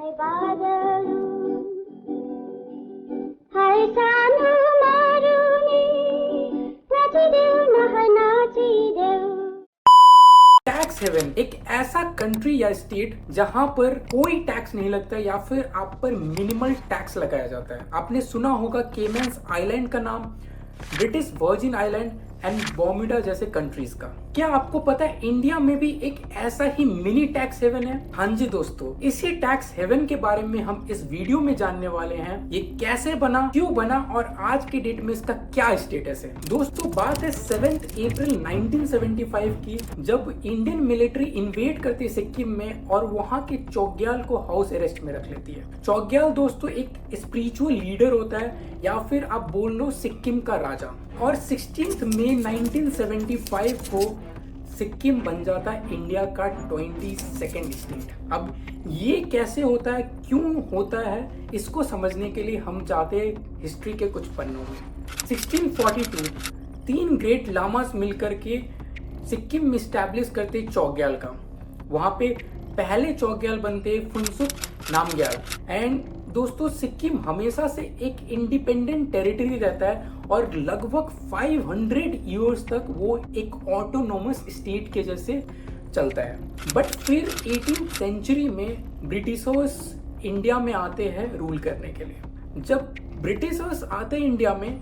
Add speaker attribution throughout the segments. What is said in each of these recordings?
Speaker 1: है बादल हाय सानो मारुनी नाचिदेऊ नहा नाचिदेऊ।
Speaker 2: टैक्स हेवन एक ऐसा कंट्री या स्टेट जहां पर कोई टैक्स नहीं लगता या फिर आप पर मिनिमल टैक्स लगाया जाता है। आपने सुना होगा केमन्स आइलैंड का नाम, British virgin island and Bermuda जैसे कंट्रीज का। क्या आपको पता है इंडिया में भी एक ऐसा ही मिनी टैक्स हेवन है? हाँ जी दोस्तों, इसी टैक्स हेवन के बारे में हम इस वीडियो में जानने वाले हैं। ये कैसे बना, क्यों बना और आज के डेट में इसका क्या स्टेटस है। दोस्तों बात है 7 अप्रैल 1975 की, जब इंडियन मिलिट्री इन्वेड करती है सिक्किम में और वहां के चौग्याल को हाउस अरेस्ट में रख लेती है। चौग्याल दोस्तों एक स्पिरिचुअल लीडर होता है या फिर आप बोल लो सिक्किम का राजा। और 16 मई 1975 को सिक्किम बन जाता है इंडिया का 22nd स्टेट। अब ये कैसे होता है, क्यों होता है, इसको समझने के लिए हम जाते हैं हिस्ट्री के कुछ पन्नों में। 1642 3 ग्रेट लामास मिलकर के सिक्किम में स्टैब्लिश करते चौग्याल का। वहां पे पहले चौग्याल बनते फुनसुक नामग्याल। एंड दोस्तों सिक्किम हमेशा से एक इंडिपेंडेंट टेरिटरी रहता है और लगभग 500 ईयर्स तक वो एक ऑटोनोमस स्टेट के जैसे चलता है। बट फिर 18th सेंचुरी में ब्रिटिशर्स इंडिया में आते हैं रूल करने के लिए। जब ब्रिटिशर्स आते हैं इंडिया में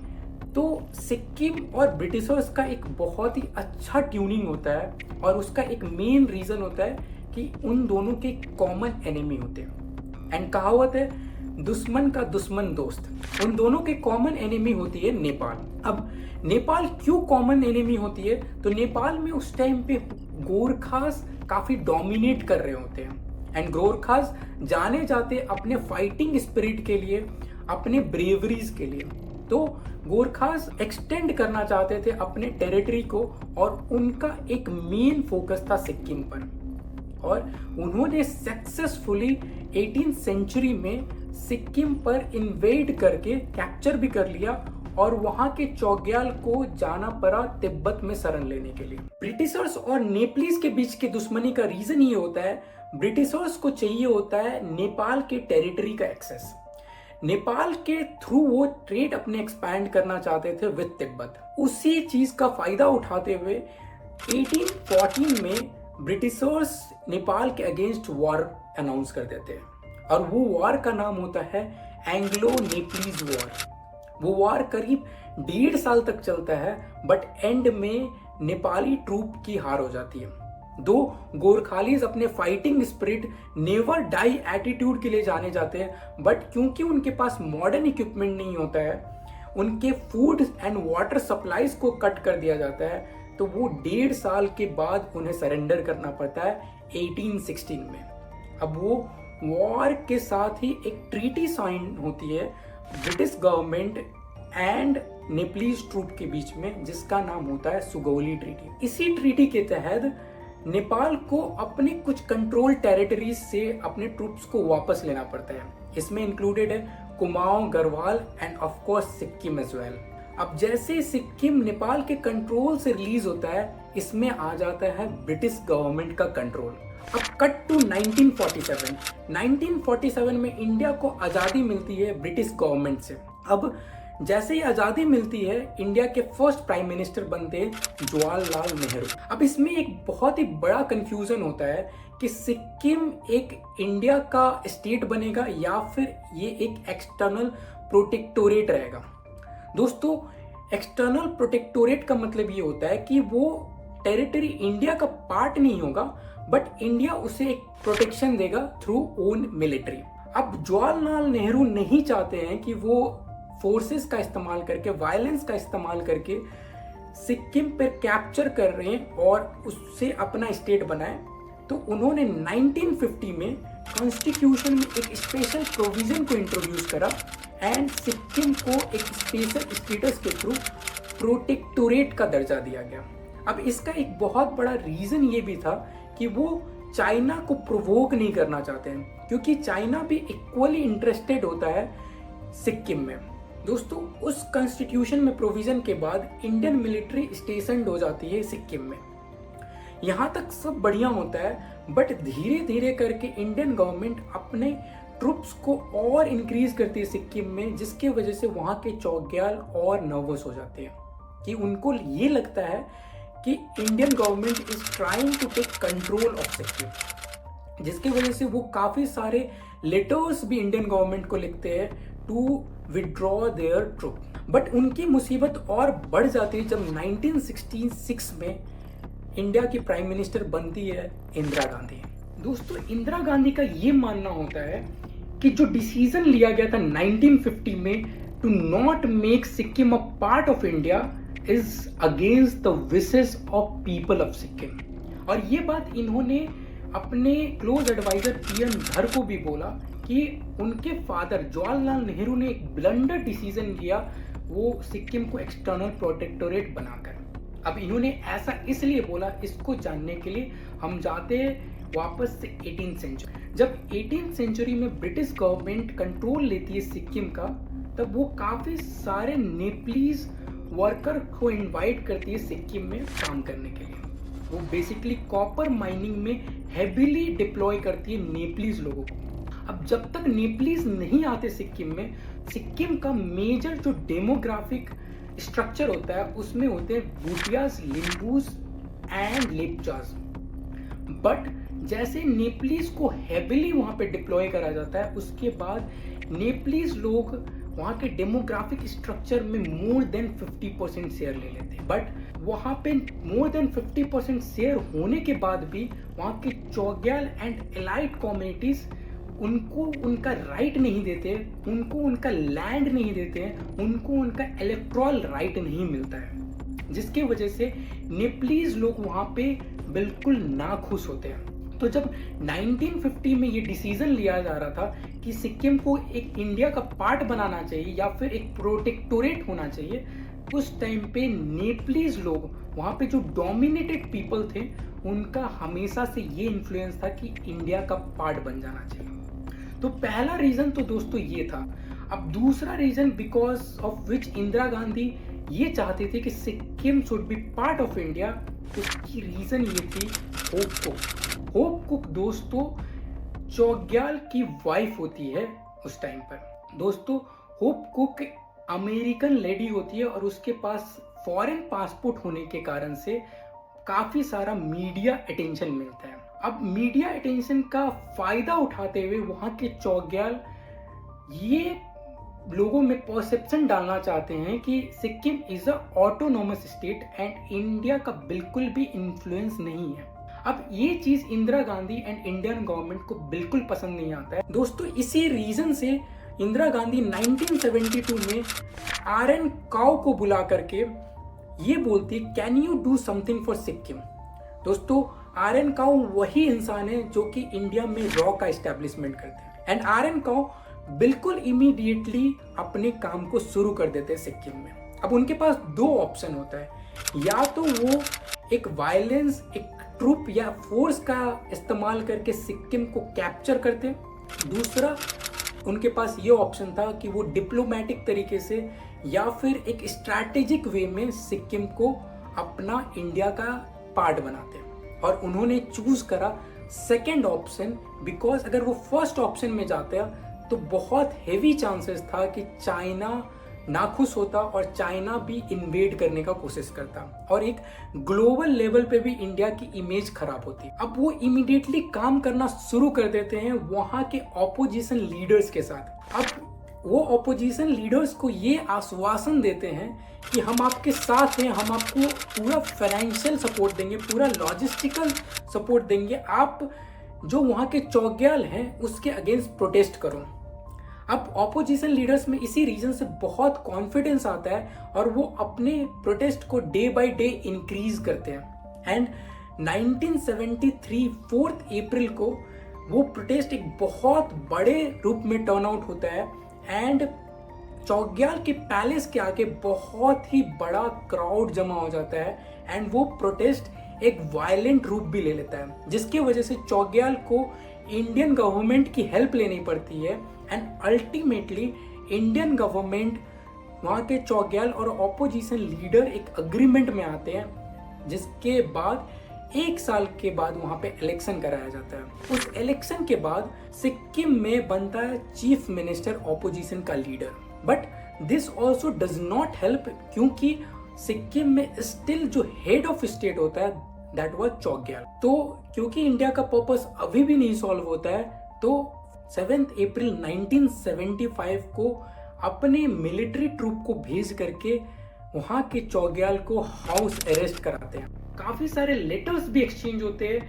Speaker 2: तो सिक्किम और ब्रिटिशर्स का एक बहुत ही अच्छा ट्यूनिंग होता है और उसका एक मेन रीजन होता है कि उन दोनों के कॉमन एनिमी होते हैं। एंड कहावत है दुश्मन का दुश्मन दोस्त। उन दोनों के कॉमन एनिमी होती है नेपाल। अब नेपाल क्यों कॉमन एनिमी होती है, तो नेपाल में उस टाइम पे गोरखास काफी डोमिनेट कर रहे होते हैं। एंड गोरखास जाने जाते अपने फाइटिंग स्पिरिट के लिए, अपने ब्रेवरीज के लिए। तो गोरखास एक्सटेंड करना चाहते थे अपने टेरिटरी को और उनका एक मेन फोकस था सिक्किम पर। और उन्होंने सक्सेसफुली 18th सेंचुरी में सिक्किम पर इन्वेड करके कैप्चर भी कर लिया और वहां के चौग्याल को जाना पड़ा तिब्बत में शरण लेने के लिए। ब्रिटिशर्स और नेपलीज के बीच के दुश्मनी का रीजन ये होता है, ब्रिटिशर्स को चाहिए होता है नेपाल के टेरिटरी का एक्सेस। नेपाल के थ्रू वो ट्रेड अपने एक्सपैंड करना चाहते थे विद तिब्बत। उसी चीज का फायदा उठाते हुए 1814 में ब्रिटिशर्स नेपाल के अगेंस्ट वॉर अनाउंस कर देते हैं और वो वॉर का नाम होता है एंग्लो नेपलीज वॉर। वो वॉर करीब 1.5 साल तक चलता है बट एंड में नेपाली ट्रूप की हार हो जाती है। दो गोरखालीज अपने fighting spirit, never die attitude के लिए जाने जाते हैं बट क्योंकि उनके पास मॉडर्न इक्विपमेंट नहीं होता है, उनके फूड एंड वाटर सप्लाईज को कट कर दिया जाता है, तो वो 1.5 साल के बाद उन्हें सरेंडर करना पड़ता है 1816 में। अब वो वॉर के साथ ही एक ट्रीटी साइन होती है British government and Nepalese troop के बीच में, जिसका नाम होता है सुगौली ट्रीटी। इसी ट्रीटी के तहत नेपाल को अपने कुछ कंट्रोल टेरिटरीज से अपने ट्रूप्स को वापस लेना पड़ता है। इसमें इंक्लूडेड है Kumaon, Garhwal and of course Sikkim as well. अब जैसे सिक्किम नेपाल के कंट्रोल से रिलीज होता है, इसमें आ जाता है ब्रिटिश गवर्नमेंट का कंट्रोल। अब कट टू 1947। 1947 में इंडिया को आज़ादी मिलती है ब्रिटिश गवर्नमेंट से। अब जैसे ही आज़ादी मिलती है, इंडिया के फर्स्ट प्राइम मिनिस्टर बनते हैं जवाहरलाल नेहरू। अब इसमें एक बहुत ही बड़ा कंफ्यूजन होता है कि सिक्किम एक इंडिया का स्टेट बनेगा या फिर ये एक एक्सटर्नल प्रोटेक्टोरेट रहेगा। दोस्तों एक्सटर्नल प्रोटेक्टोरेट का मतलब ये होता है कि वो टेरिटरी इंडिया का पार्ट नहीं होगा बट इंडिया उसे एक प्रोटेक्शन देगा थ्रू ओन मिलिट्री। अब जवाहरलाल नेहरू नहीं चाहते हैं कि वो फोर्सेस का इस्तेमाल करके, वायलेंस का इस्तेमाल करके सिक्किम पर कैप्चर कर रहे हैं और उससे अपना स्टेट बनाए। तो उन्होंने 1950 में कॉन्स्टिट्यूशन में एक स्पेशल प्रोविजन को इंट्रोड्यूस करा एंड सिक्किम को एक स्पेशल स्टेटस के थ्रू प्रोटेक्टोरेट का दर्जा दिया गया। अब इसका एक बहुत बड़ा रीजन ये भी था कि वो चाइना को प्रोवोक नहीं करना चाहते हैं, क्योंकि चाइना भी इक्वली इंटरेस्टेड होता है सिक्किम में। दोस्तों उस कॉन्स्टिट्यूशन में प्रोविजन के बाद इंडियन मिलिट्री स्टेशनड हो जाती है सिक्किम में। यहाँ तक सब बढ़िया होता है बट धीरे धीरे करके इंडियन गवर्नमेंट अपने ट्रुप्स को और इंक्रीज करती है सिक्किम में, जिसके वजह से वहाँ के चौग्याल और नर्वस हो जाते हैं कि उनको ये लगता है कि Indian government is trying to take control of Sikkim, जिसकी वजह से वो काफ़ी सारे लेटर्स भी इंडियन गवर्नमेंट को लिखते हैं to withdraw their troop. But उनकी मुसीबत और बढ़ जाती है जब 1966 में इंडिया की प्राइम मिनिस्टर बनती है इंदिरा गांधी। दोस्तों, इंदिरा गांधी का ये मानना होता है कि जो डिसीजन लिया गया था 1950 में to not make Sikkim a part of India is against the wishes of people of Sikkim. और ये बात इन्होंने अपने क्लोज एडवाइजर पीएन धर को भी बोला कि उनके फादर जवाहरलाल नेहरू ने एक ब्लंडर डिसीजन लिया, वो सिक्किम को एक्सटर्नल प्रोटेक्टोरेट बनाकर। अब इन्होंने ऐसा इसलिए बोला, इसको जानने के लिए हम जाते हैं वापस से 18th सेंचुरी। जब 18th सेंचुरी में ब्रिटिश गवर्नमेंट कंट्रोल लेती है सिक्किम का, तब वो काफ़ी सारे नेपलीज वर्कर को इनवाइट करती है सिक्किम में काम करने के लिए। वो बेसिकली कॉपर माइनिंग में हेवीली डिप्लॉय करती है नेपलीज लोगों को। अब जब तक नेपलीज नहीं आते सिक्किम में, सिक्किम का मेजर जो डेमोग्राफिक स्ट्रक्चर होता है उसमें होते हैं भूटियाज, लिम्बूज एंड लेपचाज। बट जैसे नेपलीज को हेवीली वहाँ पे डिप्लॉय करा जाता है, उसके बाद नेपलीज लोग वहाँ के डेमोग्राफिक स्ट्रक्चर में मोर देन 50% शेयर ले लेते हैं। बट वहाँ पे मोर देन 50% शेयर होने के बाद भी वहाँ के चौग्याल एंड एलाइट कम्युनिटीज उनको उनका राइट नहीं देते, उनको उनका लैंड नहीं देते हैं, उनको उनका इलेक्ट्रल राइट नहीं मिलता है, जिसकी वजह से नेपलीज लोग वहाँ पे बिल्कुल नाखुश होते हैं। तो जब 1950 में ये डिसीजन लिया जा रहा था कि सिक्किम को एक इंडिया का पार्ट बनाना चाहिए या फिर एक प्रोटेक्टोरेट होना चाहिए, उस टाइम पे नेपलीज लोग वहाँ पे जो डोमिनेटेड पीपल थे उनका हमेशा से ये इन्फ्लुएंस था कि इंडिया का पार्ट बन जाना चाहिए। तो पहला रीजन तो दोस्तों ये था। अब दूसरा reason because of which Indira Gandhi ये चाहते थे कि Sikkim should be part of India, उसकी रीजन ये थी होप कुक। होप कुक दोस्तों चौग्याल की वाइफ होती है उस टाइम पर। दोस्तों, होप कुक अमेरिकन लेडी होती है और उसके पास फॉरेन पासपोर्ट होने के कारण से काफ़ी सारा मीडिया अटेंशन मिलता है। अब मीडिया अटेंशन का फायदा उठाते हुए वहाँ के चौग्याल ये लोगों में परसेप्शन डालना चाहते हैं कि Sikkim is a autonomous state and India का बिल्कुल भी इन्फ्लुएंस नहीं है। अब ये चीज Indira Gandhi and Indian government को बिल्कुल पसंद नहीं आता है। दोस्तों, इसी रीजन से इंदिरा गांधी 1972 में RN काओ को बुला करके ये बोलती, can you do something for Sikkim. दोस्तों, RN काओ वही इंसान है जो कि इंडिया में रॉ का एस्टेब्लिशमेंट करते हैं एंड RN काओ बिल्कुल इमीडिएटली अपने काम को शुरू कर देते हैं सिक्किम में। अब उनके पास दो ऑप्शन होता है, या तो वो एक वायलेंस, एक ट्रूप या फोर्स का इस्तेमाल करके सिक्किम को कैप्चर करते, दूसरा उनके पास ये ऑप्शन था कि वो डिप्लोमेटिक तरीके से या फिर एक स्ट्रैटेजिक वे में सिक्किम को अपना इंडिया का पार्ट बनाते। और उन्होंने चूज करा सेकेंड ऑप्शन, बिकॉज अगर वो फर्स्ट ऑप्शन में जाते तो बहुत हेवी चांसेस था कि चाइना नाखुश होता और चाइना भी इन्वेड करने का कोशिश करता और एक ग्लोबल लेवल पे भी इंडिया की इमेज खराब होती। अब वो इमीडिएटली काम करना शुरू कर देते हैं वहाँ के ऑपोजिशन लीडर्स के साथ। अब वो ऑपोजिशन लीडर्स को ये आश्वासन देते हैं कि हम आपके साथ हैं, हम आपको पूरा फाइनेंशियल सपोर्ट देंगे, पूरा लॉजिस्टिकल सपोर्ट देंगे, आप जो वहाँ के चौग्याल हैं उसके अगेंस्ट प्रोटेस्ट करो। अब ऑपोजिशन लीडर्स में इसी रीजन से बहुत कॉन्फिडेंस आता है और वो अपने प्रोटेस्ट को डे बाय डे इंक्रीज करते हैं एंड 1973 4 अप्रैल को वो प्रोटेस्ट एक बहुत बड़े रूप में टर्न आउट होता है एंड चौग्याल के पैलेस के आगे बहुत ही बड़ा क्राउड जमा हो जाता है एंड वो प्रोटेस्ट एक वायलेंट रूप भी ले लेता है, जिसकी वजह से चौग्याल को इंडियन गवर्नमेंट की हेल्प लेनी पड़ती है एंड अल्टीमेटली इंडियन गवर्नमेंट, वहाँ के चौग्याल और ऑपोजिशन लीडर एक अग्रीमेंट में आते हैं, जिसके बाद 1 साल के बाद वहां पे इलेक्शन कराया जाता है। उस इलेक्शन के बाद सिक्किम में बनता है चीफ मिनिस्टर ऑपोजिशन का leader. But this also does not help, क्योंकि सिक्किम में स्टिल जो हेड ऑफ स्टेट होता है दैट वाज चोग्याल। तो क्योंकि इंडिया का पर्पस अभी भी नहीं सॉल्व होता है, तो 7 अप्रैल 1975 को अपने मिलिट्री ट्रूप को भेज करके वहां के चोग्याल को हाउस अरेस्ट कराते हैं। काफी सारे लेटर्स भी एक्सचेंज होते हैं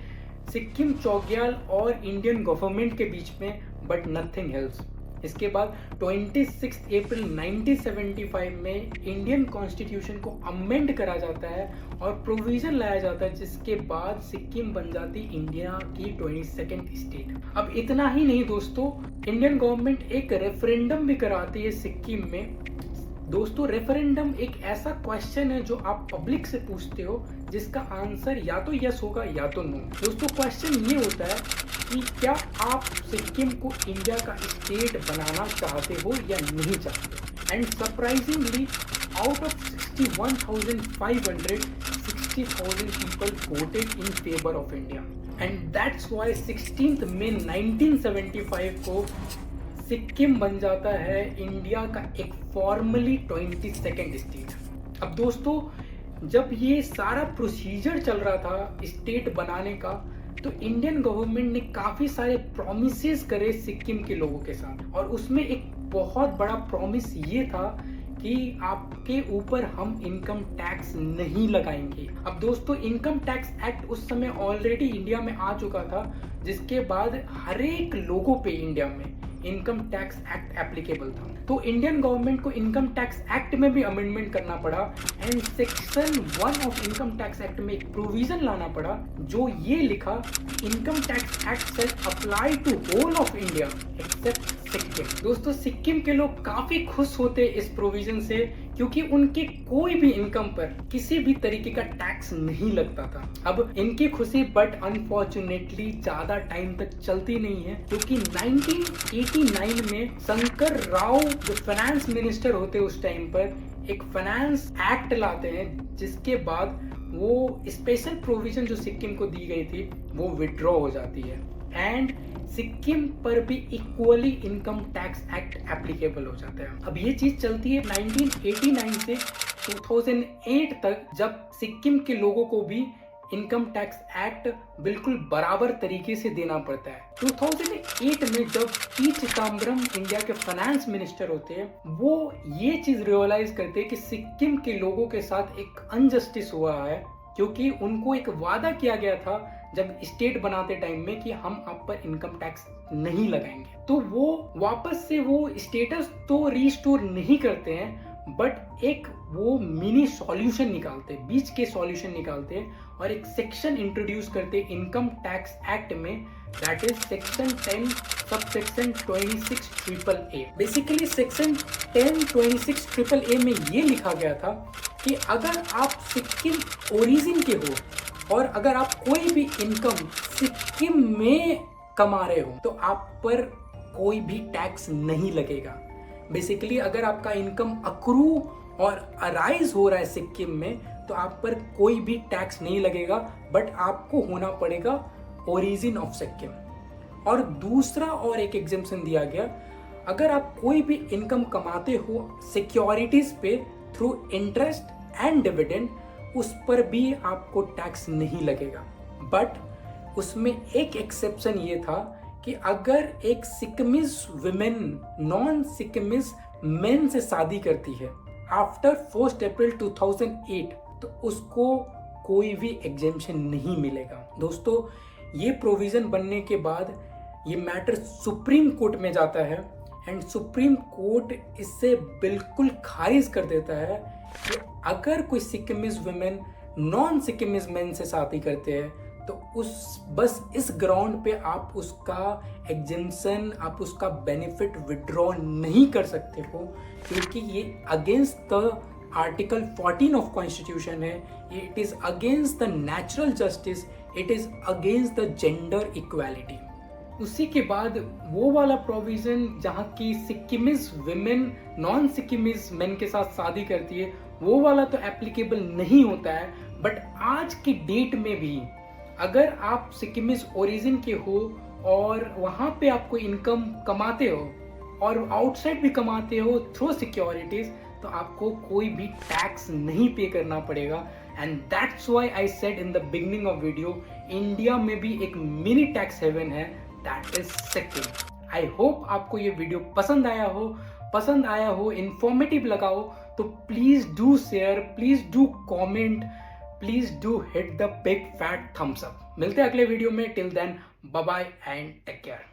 Speaker 2: सिक्किम, चोग्याल और इंडियन गवर्नमेंट के बीच में, बट नथिंग हेल्प्स। इसके बाद 26 अप्रैल 1975 में इंडियन कॉन्स्टिट्यूशन को अमेंड करा जाता है और प्रोविजन लाया जाता है, जिसके बाद सिक्किम बन जाती इंडिया की 22nd स्टेट। अब इतना ही नहीं दोस्तों, इंडियन गवर्नमेंट एक रेफरेंडम भी कराती है सिक्किम में। दोस्तों, रेफरेंडम एक ऐसा क्वेश्चन है जो आप पब्लिक से पूछते हो, जिसका आंसर या तो यस होगा या तो नो। दोस्तों, क्वेश्चन ये होता है कि क्या आप सिक्किम को इंडिया का स्टेट बनाना चाहते हो या नहीं चाहते। And surprisingly out of 61,500, 60,000 people voted in favour of India. And that's why 16 मई 1975 को सिक्किम बन जाता है इंडिया का एक फॉर्मली 22nd स्टेट। अब दोस्तों, जब ये सारा प्रोसीजर चल रहा था स्टेट बनाने का, तो इंडियन गवर्नमेंट ने काफी सारे प्रॉमिसेस करे सिक्किम के लोगों के साथ, और उसमें एक बहुत बड़ा प्रॉमिस ये था कि आपके ऊपर हम इनकम टैक्स नहीं लगाएंगे। अब दोस्तों, इनकम टैक्स एक्ट उस समय ऑलरेडी इंडिया में आ चुका था, जिसके बाद हर एक लोगों पे इंडिया में इनकम टैक्स एक्ट एप्लीकेबल था। तो इंडियन गवर्नमेंट को इनकम टैक्स एक्ट में भी अमेंडमेंट करना पड़ा and section 1 of income tax act में एक प्रोविजन लाना पड़ा जो ये लिखा, income tax act shall apply to whole of India except Sikkim. दोस्तों, सिक्किम के लोग काफी खुश होते इस प्रोविजन से, क्योंकि उनके कोई भी इनकम पर किसी भी तरीके का टैक्स नहीं लगता था। अब इनकी खुशी बट अनफॉर्चुनेटली ज्यादा टाइम तक चलती नहीं है, क्योंकि 1989 में शंकर राव जो फाइनेंस मिनिस्टर होते उस टाइम पर एक फाइनेंस एक्ट लाते हैं, जिसके बाद वो स्पेशल प्रोविजन जो सिक्किम को दी गई थी वो विड्रॉ हो जाती है एंड सिक्किम पर भी equally income tax act applicable हो जाता है। अब ये चीज चलती है 1989 से 2008 तक, जब सिक्किम के लोगों को भी इनकम टैक्स एक्ट बिल्कुल बराबर तरीके से देना पड़ता है। 2008 में जब पी चिदम्बरम इंडिया के फाइनेंस मिनिस्टर होते हैं, वो ये चीज रियलाइज करते हैं कि सिक्किम के लोगों के साथ एक अनजस्टिस हुआ है, क्योंकि उनको एक वादा किया गया था जब स्टेट बनाते टाइम में कि हम आप पर इनकम टैक्स नहीं लगाएंगे। तो वो वापस से वो स्टेटस तो रिस्टोर नहीं करते हैं, बट एक वो मिनी सॉल्यूशन निकालते हैं, बीच के सॉल्यूशन निकालते हैं और एक सेक्शन इंट्रोड्यूस करते हैं इनकम टैक्स एक्ट में, that is section 10 subsection 26AA। Basically section 1026AA में ये लिखा गया था कि अगर आप सिक्किम ओरिजिन के हो और अगर आप कोई भी इनकम सिक्किम में कमा रहे हो तो आप पर कोई भी टैक्स नहीं लगेगा। बेसिकली अगर आपका इनकम अक्रू और अराइज हो रहा है सिक्किम में तो आप पर कोई भी टैक्स नहीं लगेगा, बट आपको होना पड़ेगा ओरिजिन ऑफ सिक्किम। और दूसरा और एक एग्जेम्पशन दिया गया, अगर आप कोई भी इनकम कमाते हो सिक्योरिटीज पे थ्रू इंटरेस्ट एंड डिविडेंड, उस पर भी आपको टैक्स नहीं लगेगा। बट उसमें एक एक्सेप्शन ये था कि अगर एक Sikkimese women non Sikkimese main से शादी करती है आफ्टर 1 अप्रैल 2008 तो उसको कोई भी एग्जेम्पशन नहीं मिलेगा। दोस्तों, ये प्रोविजन बनने के बाद ये मैटर सुप्रीम कोर्ट में जाता है एंड सुप्रीम कोर्ट इससे बिल्कुल खारिज कर देता है कि अगर कोई Sikkimese women non Sikkimese main से शादी करते हैं तो बस इस ग्राउंड पे आप उसका एग्जेम्पशन, आप उसका बेनिफिट विड्रॉ नहीं कर सकते हो, क्योंकि ये against the article 14 of constitution है। It is against the natural justice, it is against the gender equality. उसी के बाद वो वाला प्रोविजन जहाँ की Sikkimese women non Sikkimese men के साथ शादी करती है, वो वाला तो एप्लीकेबल नहीं होता है। बट आज की डेट में भी अगर आप सिक्किमिस ओरिजिन के हो और वहाँ पे आपको इनकम कमाते हो और आउटसाइड भी कमाते हो थ्रू सिक्योरिटीज, तो आपको कोई भी टैक्स नहीं पे करना पड़ेगा। And that's why I said in the beginning of video, India में भी एक मिनी टैक्स हेवन है, that is Sikkim. I hope आपको ये वीडियो पसंद आया हो, इंफॉर्मेटिव लगा हो, तो please do share, please do comment, please do hit the big fat thumbs up. मिलते हैं अगले वीडियो में, till then bye bye and take care.